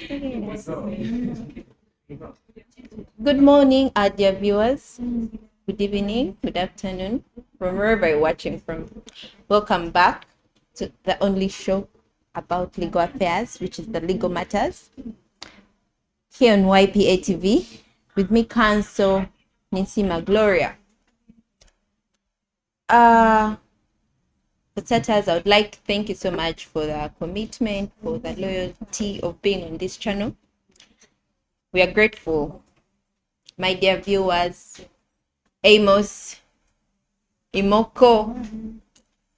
Good morning, our dear viewers. Good evening, good afternoon, from wherever you're watching from. Welcome back to the only show about legal affairs, which is the Legal Matters, here on YPA TV, with me, Counsel Nisima Gloria. For starters, I would like to thank you so much for the commitment, for the loyalty of being on this channel. We are grateful. My dear viewers, Amos, Imoko,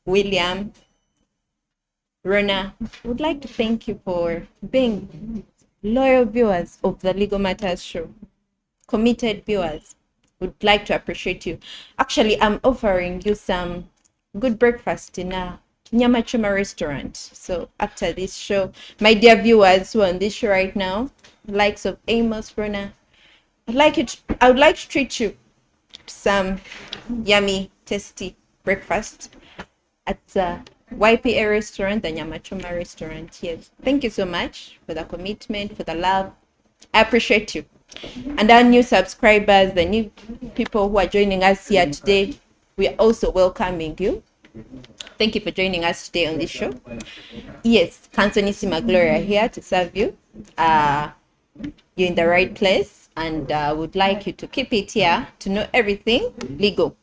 William, Rona, would like to thank you for being loyal viewers of the Legal Matters show. Committed viewers, would like to appreciate you. Actually, I'm offering you some good breakfast in a Nyama Choma restaurant. So after this show, my dear viewers who are on this show right now, likes of Amos, Rona, I would like to treat you to some yummy, tasty breakfast at the YPA restaurant, the Nyama Choma restaurant. Yes, thank you so much for the commitment, for the love. I appreciate you. And our new subscribers, the new people who are joining us here today, we are also welcoming you. Thank you for joining us today on this show. Yes, Cantonissima Gloria here to serve you. You're in the right place, and would like you to keep it here to know everything legal.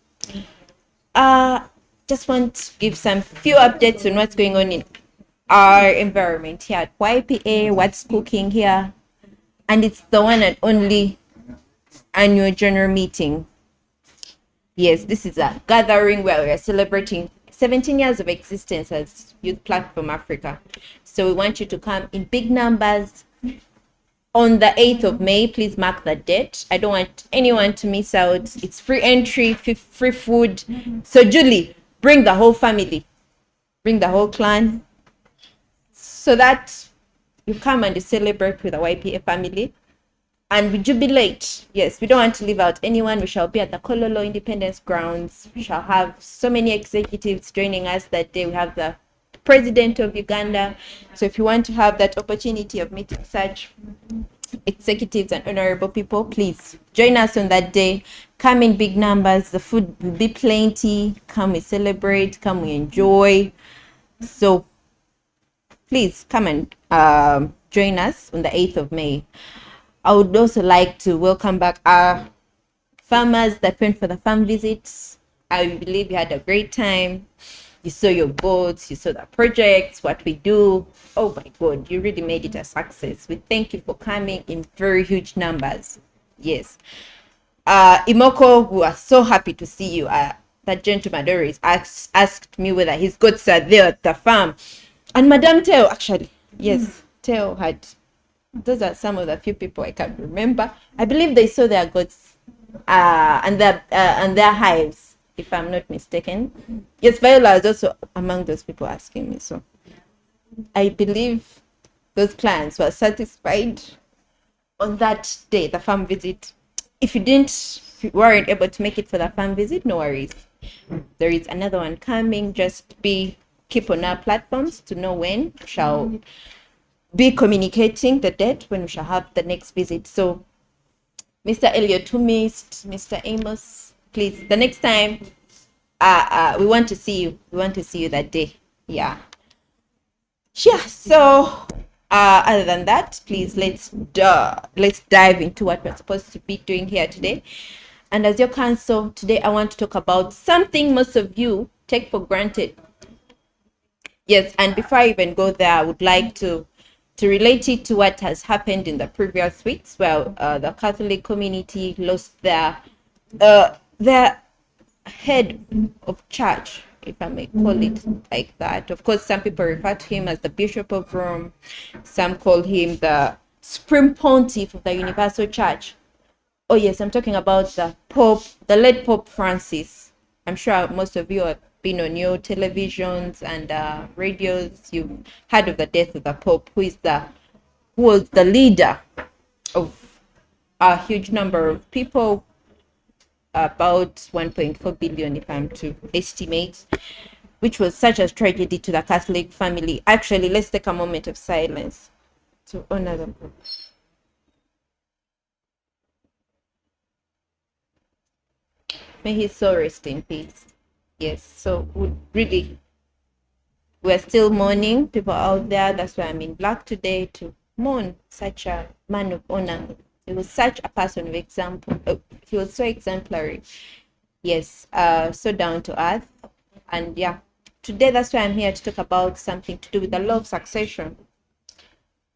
Just want to give some few updates on what's going on in our environment here at YPA, what's cooking here. And it's the one and only annual general meeting. Yes, this is a gathering where we are celebrating 17 years of existence as Youth Platform Africa. So we want you to come in big numbers on the 8th of May. Please mark the date. I don't want anyone to miss out. It's free entry, free food. So Julie, bring the whole family, bring the whole clan, so that you come and you celebrate with the YPA family and we jubilate. Yes, we don't want to leave out anyone. We shall be at the Kololo Independence Grounds. We shall have so many executives joining us that day. We have the President of Uganda. So if you want to have that opportunity of meeting such executives and honorable people, please join us on that day. Come in big numbers. The food will be plenty. Come we celebrate. Come we enjoy. So please come and join us on the 8th of May. I would also like to welcome back our farmers that went for the farm visits. I believe you had a great time. You saw your boats, you saw the projects, what we do. Oh my God, you really made it a success. We thank you for coming in very huge numbers. Yes. Imoko, we are so happy to see you. That gentleman always asked me whether his goats are there at the farm. And Madame Teo, actually, yes, Teo had, those are some of the few people I can remember. I believe they saw their goats and their hives, if I'm not mistaken. Yes, Viola was also among those people asking me. So I believe those clients were satisfied on that day, the farm visit. If you weren't able to make it for the farm visit, no worries. There is another one coming. Just keep on our platforms to know when we shall be communicating the date when we shall have the next visit. So Mr. Elliot, who missed Mr. Amos, please, the next time we want to see you. We want to see you that day. Yeah. So other than that, please let's dive into what we're supposed to be doing here today. And as your counsel today, I want to talk about something most of you take for granted. Yes, and before I even go there, I would like to relate it to what has happened in the previous weeks, where the Catholic community lost their head of church, if I may call it like that. Of course, some people refer to him as the Bishop of Rome. Some call him the Supreme Pontiff of the Universal Church. Oh yes, I'm talking about the Pope, the late Pope Francis. I'm sure most of you have been on your televisions and radios. You've heard of the death of the Pope, who was the leader of a huge number of people, about 1.4 billion, if I'm to estimate, which was such a tragedy to the Catholic family. Actually, let's take a moment of silence to honor the book. May his soul rest in peace. Yes, so we're still mourning people out there. That's why I'm in black today, to mourn such a man of honor. He was such a person of example. He was so exemplary. Yes, so down to earth. And yeah, today that's why I'm here to talk about something to do with the law of succession.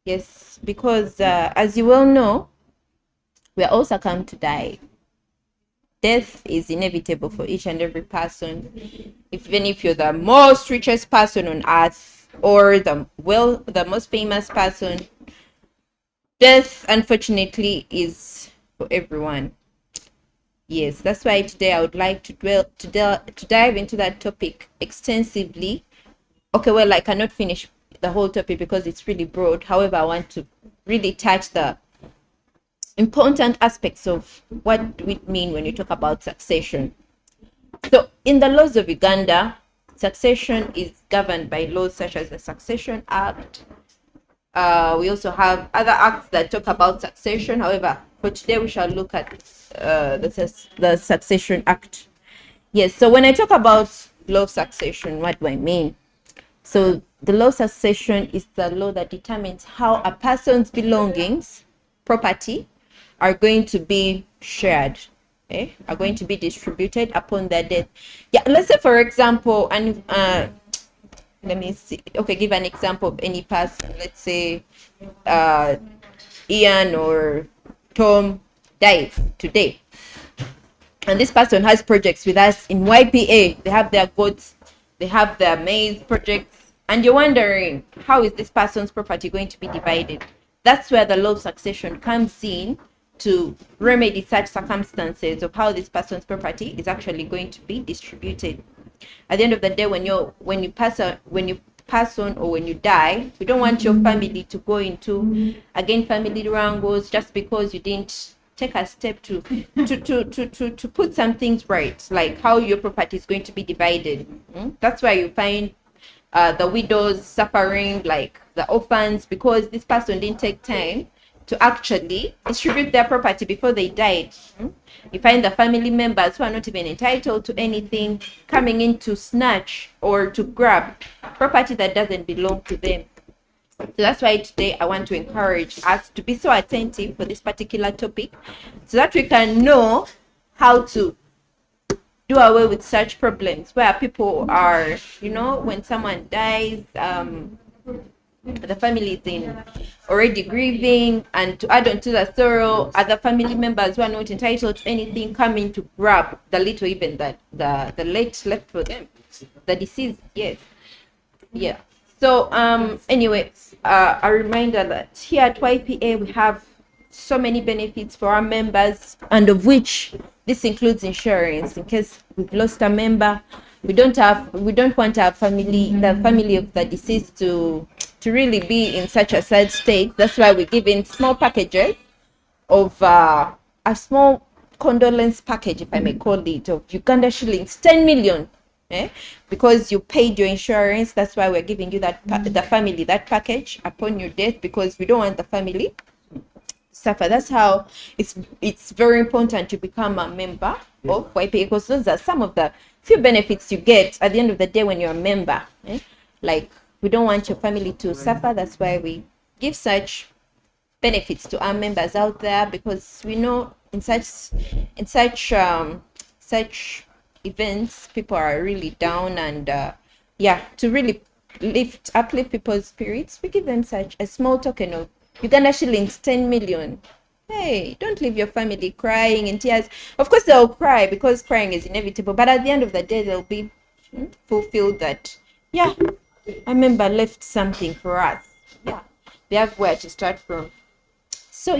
Yes, because as you well know, we are all succumb to die. Death is inevitable for each and every person, even if you're the most richest person on earth or the most famous person. Death, unfortunately, is for everyone. Yes, that's why today I would like to dive into that topic extensively. Okay, well, I cannot finish the whole topic because it's really broad. However, I want to really touch the important aspects of what we mean when you talk about succession. So in the laws of Uganda, succession is governed by laws such as the Succession Act. We also have other acts that talk about succession. However, for today we shall look at the Succession Act. Yes, so when I talk about law of succession, what do I mean? So the law of succession is the law that determines how a person's belongings, property, are going to be shared, are going to be distributed upon their death. Yeah, let's say for example, and let me see. Okay, give an example of any person. Let's say Ian or Tom dies today, and this person has projects with us in YPA. They have their goats, they have their maize projects, and you're wondering, how is this person's property going to be divided? That's where the law of succession comes in to remedy such circumstances of how this person's property is actually going to be distributed. At the end of the day, when you pass on or when you die, we don't want your family to go into again family wrangles just because you didn't take a step to put some things right, like how your property is going to be divided. That's why you find the widows suffering, like the orphans, because this person didn't take time to actually distribute their property before they died. You find the family members who are not even entitled to anything coming in to snatch or to grab property that doesn't belong to them. So that's why today I want to encourage us to be so attentive for this particular topic, so that we can know how to do away with such problems where people are, when someone dies, the family is in already grieving, and to add on to the sorrow, other family members who are not entitled to anything coming to grab the little, even that the late left for them, the deceased. Yes, yeah. So anyway, a reminder that here at YPA we have so many benefits for our members, and of which this includes insurance in case we've lost a member. We don't want our the family of the deceased to really be in such a sad state. That's why we give in small packages of a small condolence package, if I may call it, of Uganda shillings 10 million. Because you paid your insurance. That's why we're giving you the family that package upon your death, because we don't want the family suffer. That's how it's very important to become a member of YPA, because those are some of the few benefits you get at the end of the day when you're a member. Like, we don't want your family to suffer. That's why we give such benefits to our members out there, because we know in such events people are really down, and to really uplift people's spirits, we give them such a small token of Uganda shillings 10 million. Hey, don't leave your family crying in tears. Of course they'll cry, because crying is inevitable, but at the end of the day they'll be fulfilled that a member left something for us. They have where to start from. So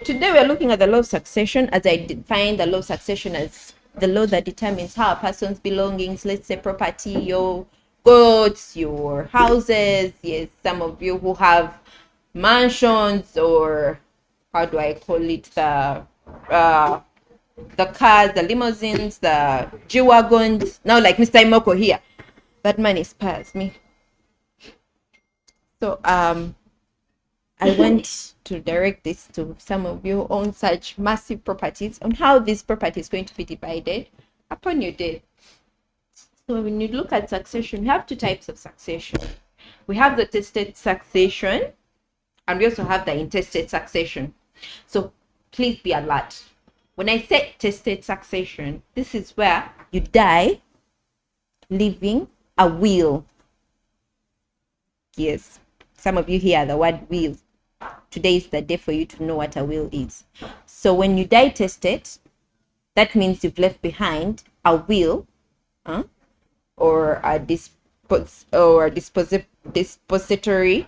today we're looking at the law of succession, as I define the law of succession as the law that determines how a person's belongings, let's say property, your goats, your houses, yes, some of you who have mansions, or how do I call it, the cars, the limousines, the G-Wagons, now like Mr. Imoko here, that man inspires me. So I want to direct this to some of you who own such massive properties on how this property is going to be divided upon your death. So when you look at succession, we have two types of succession. We have the tested succession, and we also have the intestate succession. So please be alert. When I say tested succession, this is where you die leaving a will. Yes, some of you hear the word will. Today is the day for you to know what a will is. So when you die tested, that means you've left behind a will, or a dispository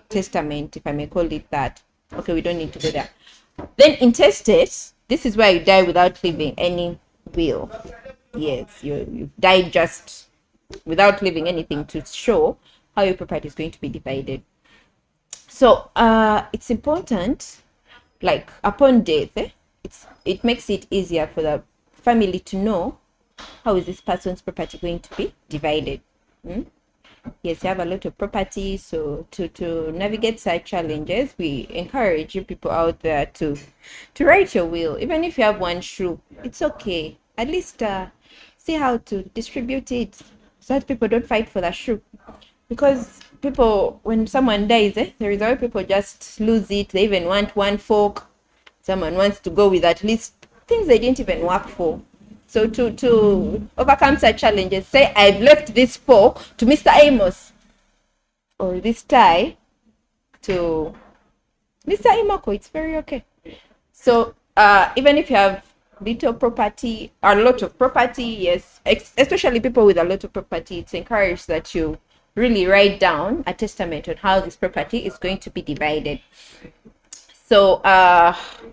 testament, if I may call it that. Okay, we don't need to go there. Then intestate, this is where you die without leaving any will. Yes, you died just without leaving anything to show how your property is going to be divided. So it's important, like upon death, it makes it easier for the family to know how is this person's property going to be divided. Yes, you have a lot of property, so to navigate such challenges, we encourage you people out there to write your will. Even if you have one shoe, it's okay. At least see how to distribute it so that people don't fight for that shoe. Because people, when someone dies, there is a way people just lose it. They even want one fork. Someone wants to go with at least things they didn't even work for. So to overcome such challenges, say I've left this fork to Mr. Amos, or this tie to Mr. Imoko. It's very okay. So even if you have little property, a lot of property, yes, especially people with a lot of property, it's encouraged that you really write down a testament on how this property is going to be divided. So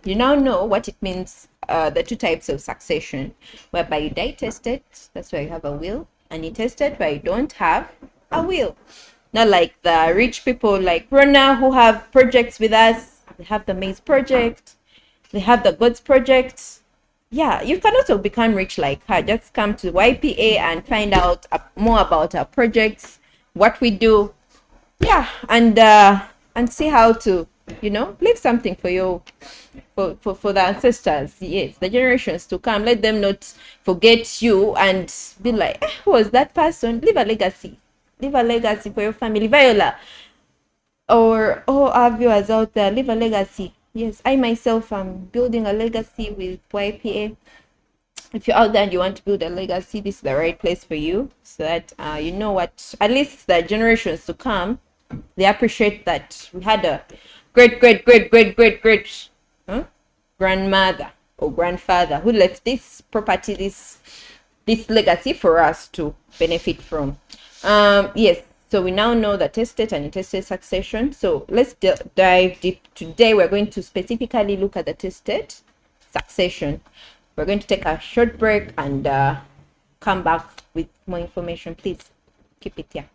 you now know what it means, the two types of succession, whereby you die tested, that's why you have a will, and intestate, where you don't have a will. Not like the rich people like Rona who have projects with us. They have the maize project, they have the goods project. Yeah, you can also become rich like her. Just come to YPA and find out more about our projects, what we do, yeah, and see how to, leave something for you, for the ancestors, yes, the generations to come. Let them not forget you and be like, who was that person? Leave a legacy for your family. Viola, or our viewers out there, leave a legacy. Yes, I myself am building a legacy with YPA. If you're out there and you want to build a legacy, this is the right place for you, so that you know what, at least the generations to come, they appreciate that we had a great grandmother or grandfather who left this property, this legacy for us to benefit from. Yes, so we now know the testate and intestate succession. So let's dive deep. Today we're going to specifically look at the testate succession. We're going to take a short break and come back with more information. Please keep it here.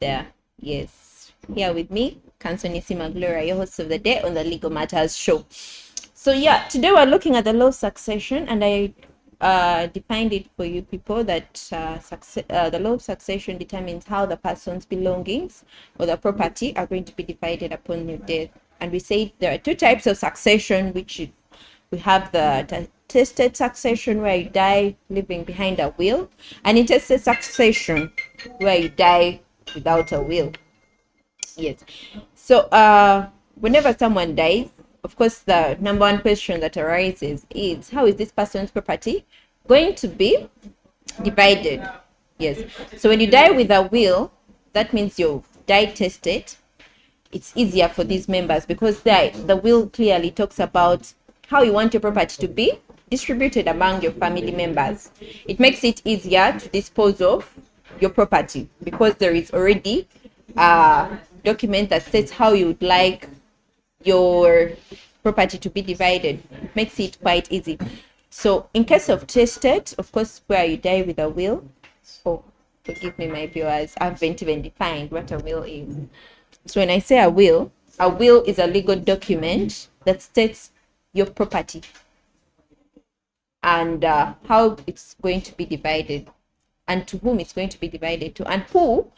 there. Yes, here with me, Kansonissima Gloria, your host of the day on the Legal Matters Show. So yeah, today we're looking at the law of succession, and I defined it for you people that the law of succession determines how the person's belongings or the property are going to be divided upon your death. And we say there are two types of succession, which we have the tested succession, where you die leaving behind a will, and intested succession, where you die without a will. Yes. So whenever someone dies, of course, the number one question that arises is, how is this person's property going to be divided? Yes. So when you die with a will, that means you die tested. It's easier for these members because the will clearly talks about how you want your property to be distributed among your family members. It makes it easier to dispose of your property because there is already a document that says how you would like your property to be divided. It makes it quite easy. So in case of tested, of course, where you die with a will, forgive me, my viewers, I haven't even defined what a will is. So when I say a will is a legal document that states your property and how it's going to be divided, and to whom it's going to be divided to, and who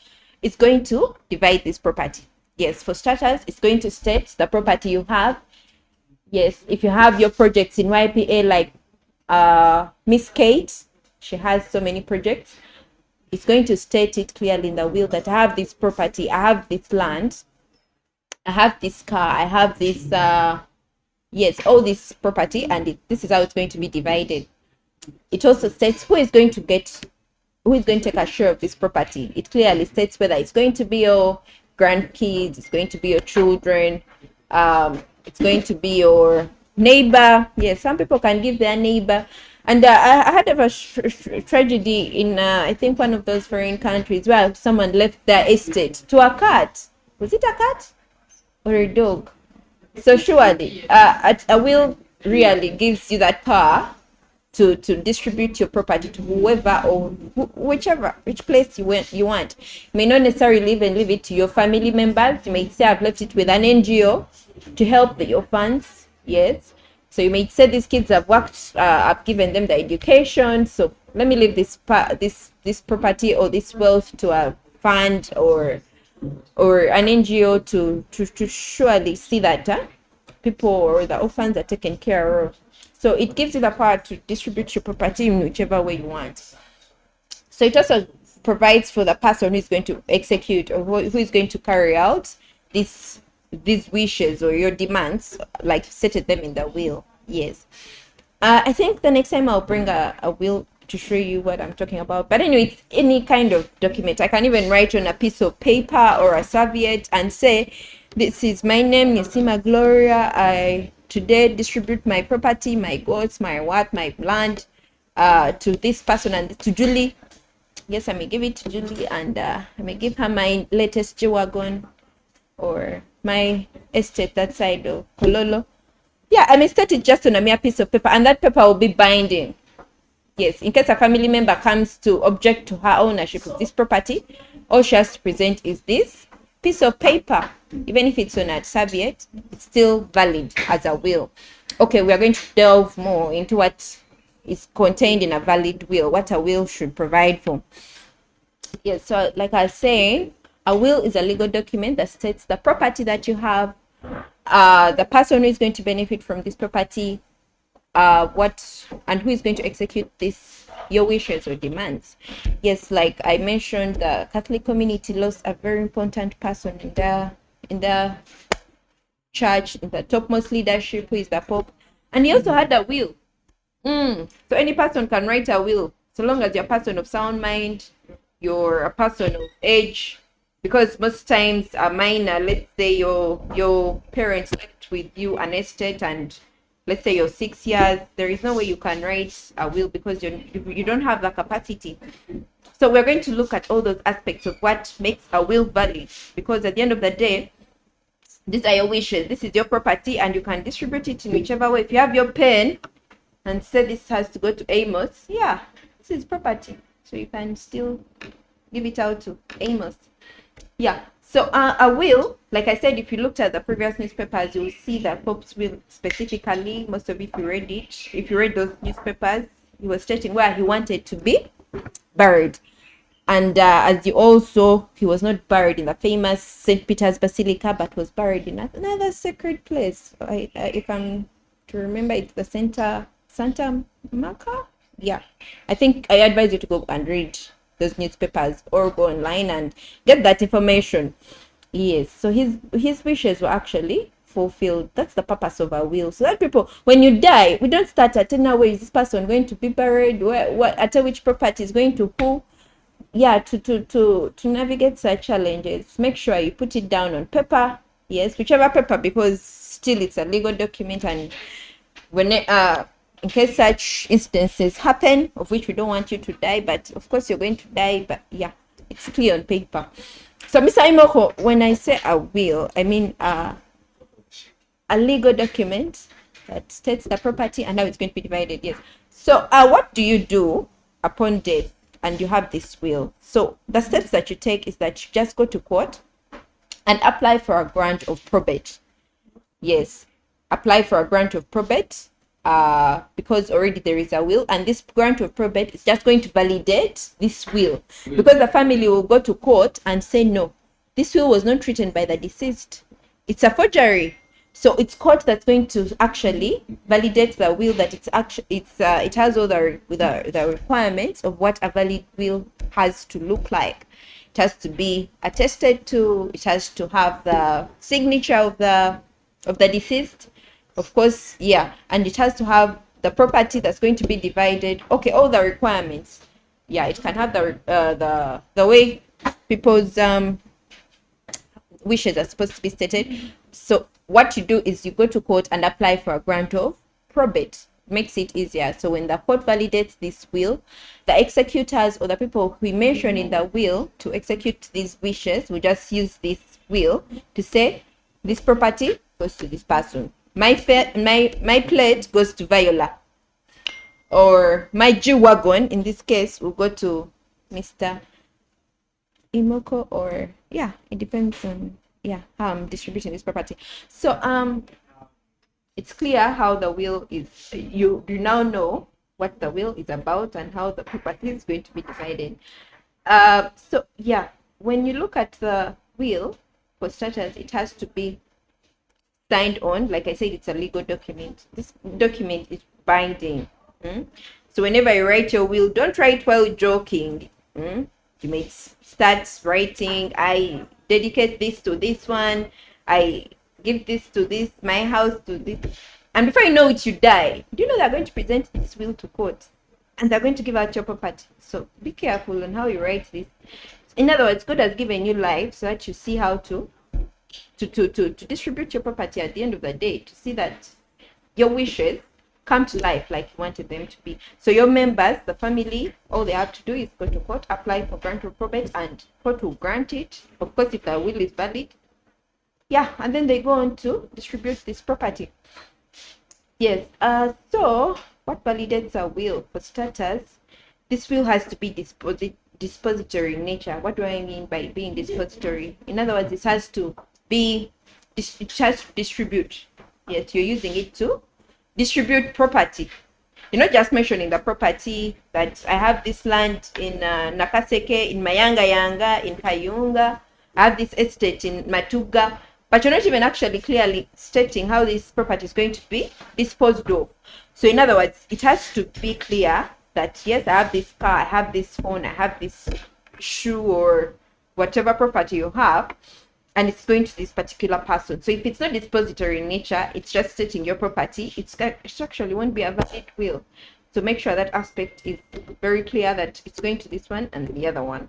is going to divide this property. Yes, for starters, it's going to state the property you have. Yes, if you have your projects in YPA, like Miss Kate, she has so many projects. It's going to state it clearly in the will that I have this property, I have this land, I have this car, I have this yes, all this property, and this is how it's going to be divided. It also states who is going to take a share of this property. It clearly states whether it's going to be your grandkids, it's going to be your children, it's going to be your neighbor. Yes, some people can give their neighbor. And I heard of a tragedy in I think one of those foreign countries where someone left their estate to a cat. Was it a cat or a dog? So surely a will really gives you that power to distribute your property to whoever or which place you want. You may not necessarily leave it to your family members. You may say, I've left it with an NGO to help the orphans. Yes. So you may say, these kids have worked, I've given them the education, so let me leave this property or this wealth to a fund or an NGO to surely see that people or the orphans are taken care of. So it gives you the power to distribute your property in whichever way you want. So it also provides for the person who is going to execute or who is going to carry out these wishes or your demands, like stated them in the will. Yes. I think the next time I'll bring a will to show you what I'm talking about. But anyway, it's any kind of document. I can even write on a piece of paper or a serviette and say, this is my name, Nisima Gloria. I today distribute my property, my goods, my land to this person and to Julie. Yes, I may give it to Julie, and I may give her my latest G-Wagon or my estate that side of Kololo. Yeah, I may state it just on a mere piece of paper, and that paper will be binding. Yes, in case a family member comes to object to her ownership of this property, all she has to present is this piece of paper. Even if it's on a serviette, it's still valid as a will. Okay, we are going to delve more into what is contained in a valid will, what a will should provide for. Yes, so like I was saying, a will is a legal document that states the property that you have, the person who is going to benefit from this property, what and who is going to execute your wishes or demands. Yes, like I mentioned, the Catholic community lost a very important person in the church, in the topmost leadership, who is the Pope, and he also had a will. So any person can write a will, so long as you're a person of sound mind, you're a person of age, because most times a minor, let's say your parents left with you an estate, and let's say you're 6 years, there is no way you can write a will because you don't have the capacity. So we're going to look at all those aspects of what makes a will valid, because at the end of the day, these are your wishes, this is your property, and you can distribute it in whichever way. If you have your pen and say this has to go to Amos, yeah, this is property, so you can still give it out to Amos. Yeah. So a will, like I said, if you looked at the previous newspapers, you'll see that Pope's will specifically, most of it, if you read it, if you read those newspapers, he was stating where he wanted to be buried. And as you also, he was not buried in the famous St. Peter's Basilica, but was buried in another sacred place. If I'm to remember, it's the Santa Marca. Yeah, I think I advise you to go and read those newspapers or go online and get that information. Yes, so his wishes were actually fulfilled. That's the purpose of a will. So that people, when you die, we don't start at now where is this person going to be buried, where what at which property is going to who. Yeah, to navigate such challenges, make sure you put it down on paper. Yes, whichever paper, because still it's a legal document, and when in case such instances happen, of which we don't want you to die, but of course you're going to die, but yeah, it's clear on paper. So Mr. Imoko, when I say a will, I mean a legal document that states the property and how it's going to be divided. Yes. So what do you do upon death and you have this will? So the steps that you take is that you just go to court and apply for a grant of probate. Yes, apply for a grant of probate because already there is a will, and this grant of probate is just going to validate this will, because the family will go to court and say, no, this will was not written by the deceased. It's a forgery. So it's court that's going to actually validate the will, that it has all the requirements of what a valid will has to look like. It has to be attested to. It has to have the signature of the deceased, of course. Yeah, and it has to have the property that's going to be divided. Okay, all the requirements. Yeah, it can have the way people's wishes are supposed to be stated. So what you do is you go to court and apply for a grant of probate. Makes it easier. So when the court validates this will, the executors or the people who mention in the will to execute these wishes will just use this will to say, this property goes to this person. My plate goes to Viola. Or my G-Wagon, in this case, will go to Mr. Imoko, or yeah, it depends on how I'm distributing this property. So it's clear how the will is. You now know what the will is about and how the property is going to be divided. So yeah, when you look at the will, for starters, it has to be signed on. Like I said, it's a legal document. This document is binding. So whenever you write your will, don't write while joking. You may start writing, I dedicate this to this one, I give this to this, my house to this, and before you know it, you die. Do you know they're going to present this will to court and they're going to give out your property? So be careful on how you write this. In other words, God has given you life so that you see how to distribute your property at the end of the day, to see that your wishes come to life like you wanted them to be. So your members, the family, all they have to do is go to court, apply for grant of probate, and court will grant it, of course, if the will is valid. Yeah, and then they go on to distribute this property. Yes. So what validates a will? For starters, this will has to be dispository in nature. What do I mean by being dispository? In other words, it has to distribute. Yes, you're using it to distribute property. You're not just mentioning the property that I have this land in Nakaseke, in Mayanga, in Kayunga, I have this estate in Matuga, but you're not even actually clearly stating how this property is going to be disposed of. So in other words, it has to be clear that yes, I have this car, I have this phone, I have this shoe, or whatever property you have, and it's going to this particular person. So if it's not dispository in nature, it's just stating your property, it actually won't be a valid will. So make sure that aspect is very clear, that it's going to this one and the other one.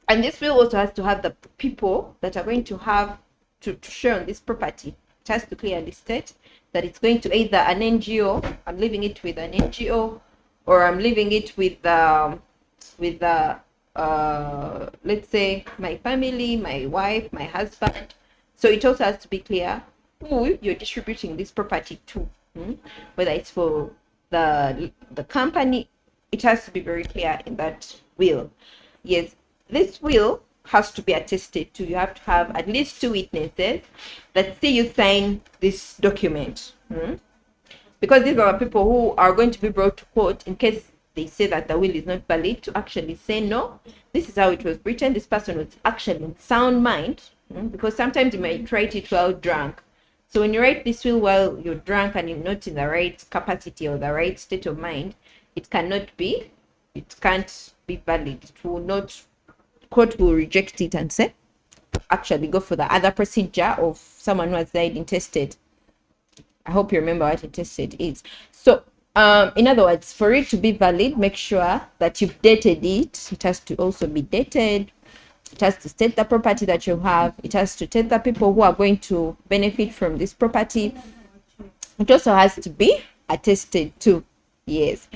And this will also has to have the people that are going to have to share on this property. It has to clearly state that it's going to either an NGO, I'm leaving it with an NGO, or I'm leaving it with let's say my family, my wife, my husband. So it also has to be clear who you're distributing this property to, whether it's for the company. It has to be very clear in that will. Yes, this will has to be attested to. You have to have at least 2 witnesses that see you sign this document. Because these are people who are going to be brought to court in case they say that the will is not valid, to actually say, no, this is how it was written. This person was actually in sound mind. Because sometimes you might write it while drunk. So when you write this will while you're drunk and you're not in the right capacity or the right state of mind, it can't be valid. It will not, court will reject it and say, actually go for the other procedure of someone who has died intestate. I hope you remember what intestate is. So in other words, for it to be valid, make sure that you've dated it. It has to also be dated. It has to state the property that you have. It has to state the people who are going to benefit from this property. It also has to be attested to. Yes.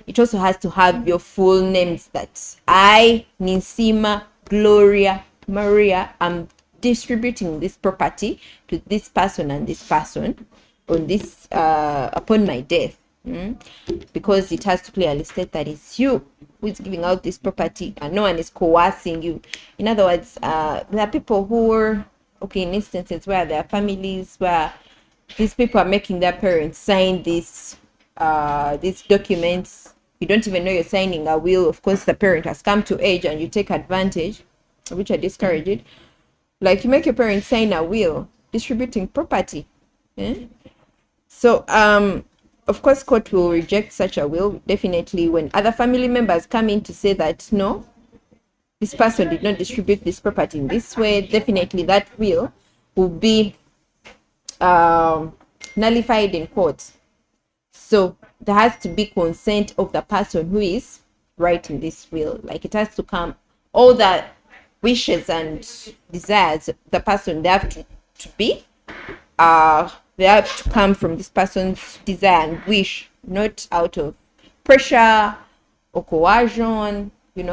It also has to have your full names, that I, Nisima Gloria Maria, am distributing this property to this person and this person on this upon my death. Because it has to clearly state that it's you who is giving out this property and no one is coercing you. In other words, there are people who are, okay, in instances where there are families where these people are making their parents sign these documents. You don't even know you're signing a will. Of course, the parent has come to age and you take advantage, which I discourage it. Like, you make your parents sign a will distributing property. So of course, court will reject such a will, definitely, when other family members come in to say that, no, this person did not distribute this property in this way. Definitely that will be nullified in court. So there has to be consent of the person who is writing this will. Like, it has to come, all the wishes and desires of the person, they have to be they have to come from this person's desire and wish, not out of pressure or coercion. They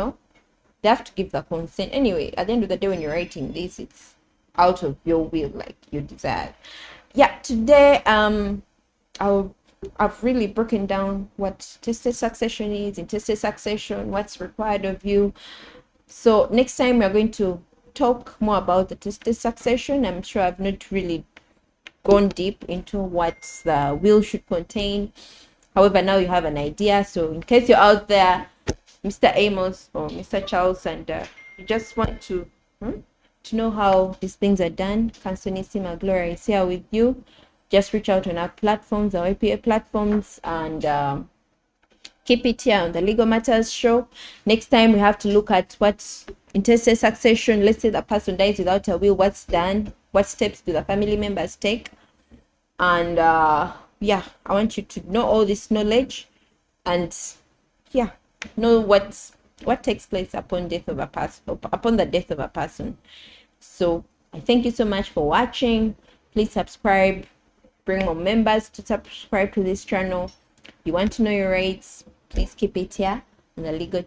have to give the consent. Anyway, at the end of the day, when you're writing this, it's out of your will, like your desire. Yeah, today I've really broken down what tested succession is, intestate succession, what's required of you. So next time we're going to talk more about the tested succession. I'm sure I've not really gone deep into what the will should contain. However, now you have an idea. So in case you're out there, Mr. Amos or Mr. Charles, and you just want to know how these things are done, Cancionissima Gloria is here with you. Just reach out on our platforms, our APA platforms, and keep it here on the Legal Matters show. Next time we have to look at what intestate succession. Let's say the person dies without a will, what's done? What steps do the family members take? And yeah, I want you to know all this knowledge, and yeah, know what takes place upon death of a person, upon the death of a person. So I thank you so much for watching. Please subscribe, bring more members to subscribe to this channel. If you want to know your rights, please keep it here on the Legal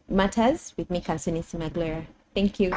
Matters with me, Cancionissima Gloria. Thank you.